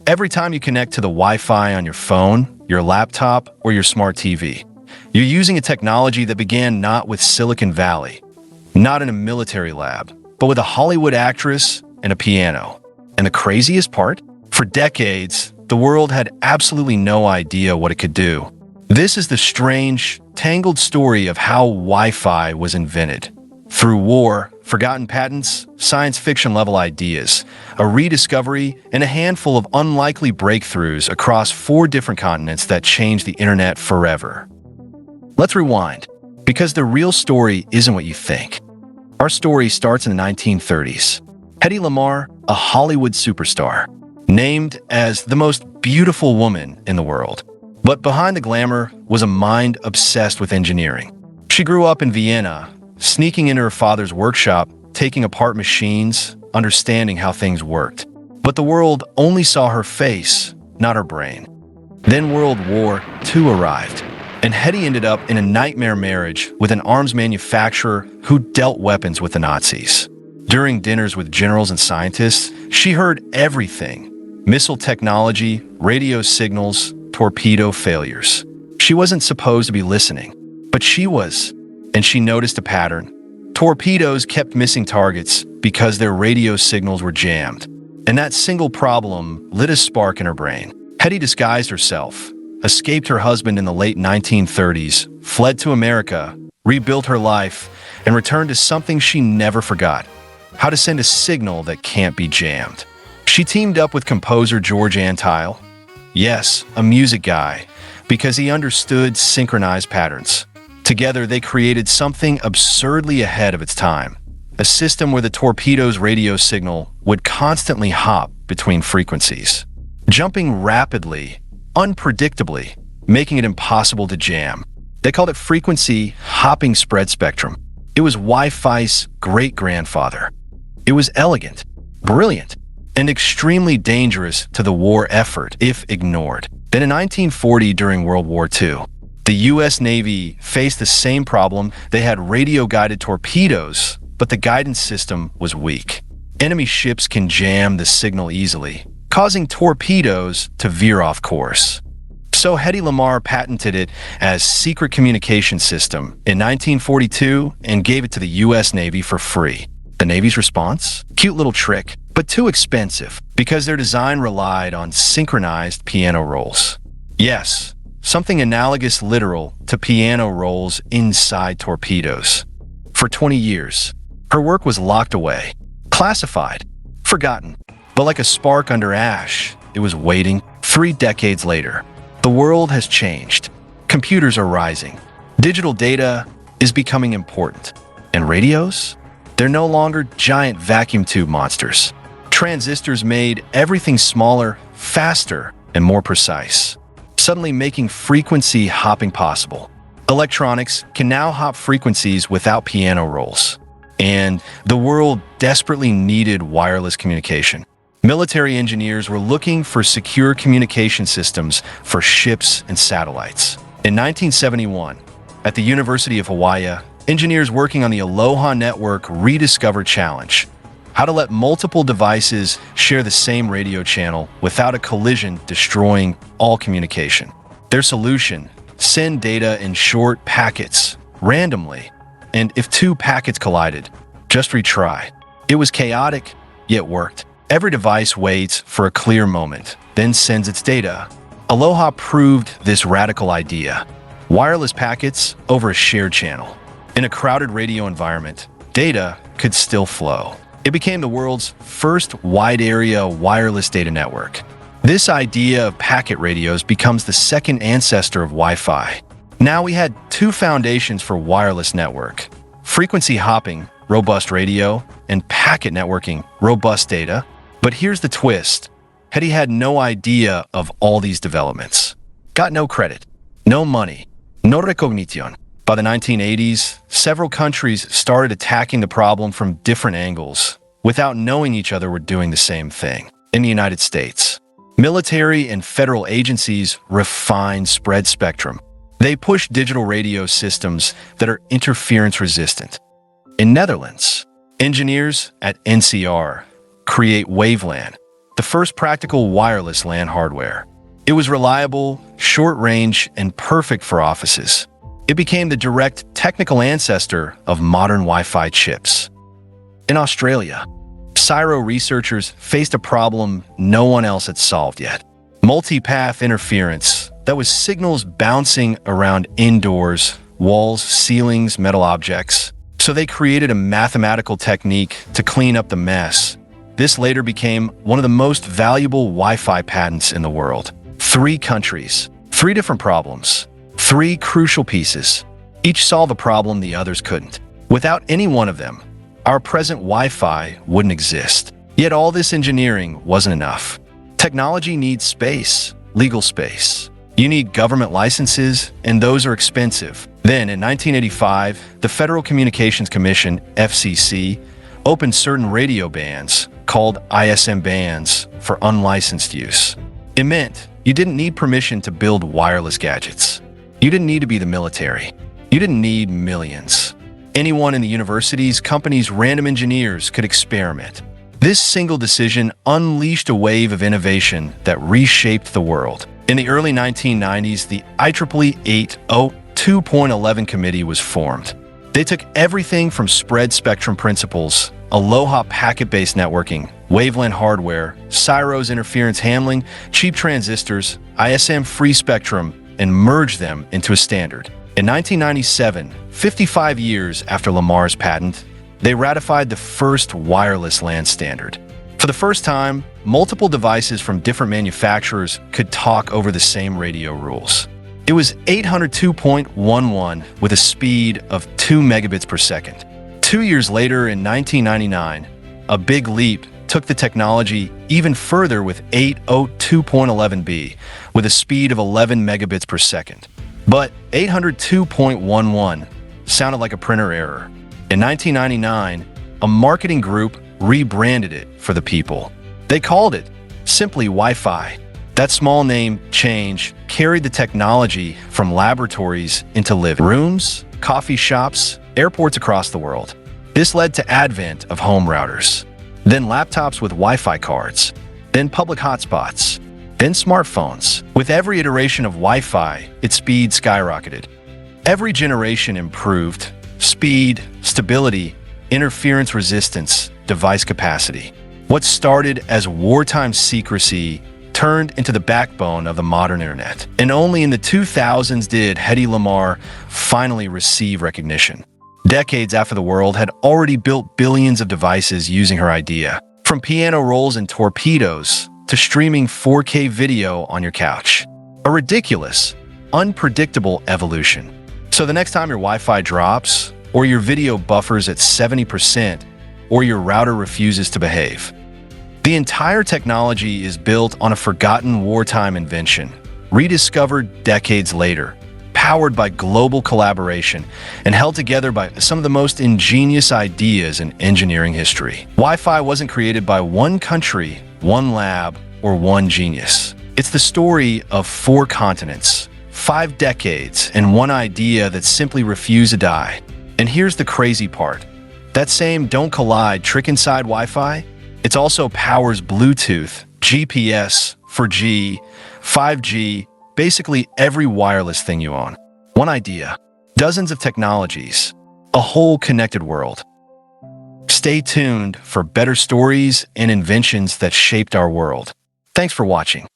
Every time you connect to the Wi-Fi on your phone, your laptop, or your smart TV, you're using a technology that began not with Silicon Valley, not in a military lab, but with a Hollywood actress and a piano. And the craziest part? For decades, the world had absolutely no idea what it could do. This is the strange, tangled story of how Wi-Fi was invented. Through war, forgotten patents, science fiction-level ideas, a rediscovery, and a handful of unlikely breakthroughs across 4 different continents that changed the internet forever. Let's rewind, because the real story isn't what you think. Our story starts in the 1930s. Hedy Lamarr, a Hollywood superstar, named as the most beautiful woman in the world. But behind the glamour was a mind obsessed with engineering. She grew up in Vienna, sneaking into her father's workshop, taking apart machines, understanding how things worked. But the world only saw her face, not her brain. Then World War II arrived, and Hedy ended up in a nightmare marriage with an arms manufacturer who dealt weapons with the Nazis. During dinners with generals and scientists, she heard everything: missile technology, radio signals, torpedo failures. She wasn't supposed to be listening, but she was. And she noticed a pattern. Torpedoes kept missing targets because their radio signals were jammed. And that single problem lit a spark in her brain. Hedy disguised herself, escaped her husband in the late 1930s, fled to America, rebuilt her life, and returned to something she never forgot: how to send a signal that can't be jammed. She teamed up with composer George Antheil. Yes, a music guy, because he understood synchronized patterns. Together, they created something absurdly ahead of its time, a system where the torpedo's radio signal would constantly hop between frequencies, jumping rapidly, unpredictably, making it impossible to jam. They called it frequency hopping spread spectrum. It was Wi-Fi's great-grandfather. It was elegant, brilliant, and extremely dangerous to the war effort if ignored. Then in 1940, during World War II, the U.S. Navy faced the same problem. They had radio-guided torpedoes, but the guidance system was weak. Enemy ships can jam the signal easily, causing torpedoes to veer off course. So Hedy Lamarr patented it as Secret Communication System in 1942 and gave it to the U.S. Navy for free. The Navy's response? Cute little trick, but too expensive, because their design relied on synchronized piano rolls. Yes, something analogous literal to piano rolls inside torpedoes. For 20 years, her work was locked away, classified, forgotten. But like a spark under ash, it was waiting. 3 decades later, the world has changed. Computers are rising. Digital data is becoming important. And radios? They're no longer giant vacuum tube monsters. Transistors made everything smaller, faster, and more precise, suddenly making frequency hopping possible. Electronics can now hop frequencies without piano rolls. And the world desperately needed wireless communication. Military engineers were looking for secure communication systems for ships and satellites. In 1971, at the University of Hawaii, engineers working on the ALOHA network rediscovered challenge: how to let multiple devices share the same radio channel without a collision destroying all communication. Their solution: send data in short packets, randomly, and if 2 packets collided, just retry. It was chaotic, yet worked. Every device waits for a clear moment, then sends its data. ALOHA proved this radical idea: wireless packets over a shared channel. In a crowded radio environment, data could still flow. It became the world's first wide-area wireless data network. This idea of packet radios becomes the second ancestor of Wi-Fi. Now we had 2 foundations for wireless network: frequency hopping, robust radio, and packet networking, robust data. But here's the twist: Hedy had no idea of all these developments. Got no credit, no money, no recognition. By the 1980s, several countries started attacking the problem from different angles, without knowing each other were doing the same thing. In the United States, military and federal agencies refined spread spectrum. They push digital radio systems that are interference resistant. In Netherlands, engineers at NCR create WaveLAN, the first practical wireless LAN hardware. It was reliable, short-range, and perfect for offices. It became the direct technical ancestor of modern Wi-Fi chips. In Australia, CSIRO researchers faced a problem no one else had solved yet. Multipath interference, that was signals bouncing around indoors, walls, ceilings, metal objects. So they created a mathematical technique to clean up the mess. This later became one of the most valuable Wi-Fi patents in the world. 3 countries, 3 different problems, 3 crucial pieces. Each solve a problem the others couldn't. Without any one of them, our present Wi-Fi wouldn't exist. Yet all this engineering wasn't enough. Technology needs space, legal space. You need government licenses, and those are expensive. Then, in 1985, the Federal Communications Commission, FCC, opened certain radio bands, called ISM bands, for unlicensed use. It meant you didn't need permission to build wireless gadgets. You didn't need to be the military. You didn't need millions. Anyone in the universities, companies, random engineers could experiment. This single decision unleashed a wave of innovation that reshaped the world. In the early 1990s, the IEEE 802.11 committee was formed. They took everything from spread spectrum principles, ALOHA packet-based networking, WaveLAN hardware, CSIRO's interference handling, cheap transistors, ISM free spectrum, and merged them into a standard. In 1997, 55 years after Lamarr's patent, they ratified the first wireless LAN standard. For the first time, multiple devices from different manufacturers could talk over the same radio rules. It was 802.11 with a speed of 2 megabits per second. 2 years later, in 1999, a big leap took the technology even further with 802.11b with a speed of 11 megabits per second. But 802.11 sounded like a printer error. In 1999, a marketing group rebranded it for the people. They called it simply Wi-Fi. That small name change carried the technology from laboratories into living rooms, coffee shops, airports across the world. This led to advent of home routers, then laptops with Wi-Fi cards, then public hotspots, then smartphones. With every iteration of Wi-Fi, its speed skyrocketed. Every generation improved speed, stability, interference resistance, device capacity. What started as wartime secrecy turned into the backbone of the modern internet. And only in the 2000s did Hedy Lamarr finally receive recognition. Decades after the world had already built billions of devices using her idea, from piano rolls and torpedoes to streaming 4K video on your couch. A ridiculous, unpredictable evolution. So the next time your Wi-Fi drops, or your video buffers at 70%, or your router refuses to behave, the entire technology is built on a forgotten wartime invention, rediscovered decades later, powered by global collaboration, and held together by some of the most ingenious ideas in engineering history. Wi-Fi wasn't created by one country, one lab, or one genius. It's the story of 4 continents, 5 decades, and one idea that simply refused to die. And here's the crazy part. That same don't collide trick inside Wi-Fi, it also powers Bluetooth, GPS, 4G, 5G, basically every wireless thing you own. One idea, dozens of technologies, a whole connected world. Stay tuned for better stories and inventions that shaped our world. Thanks for watching.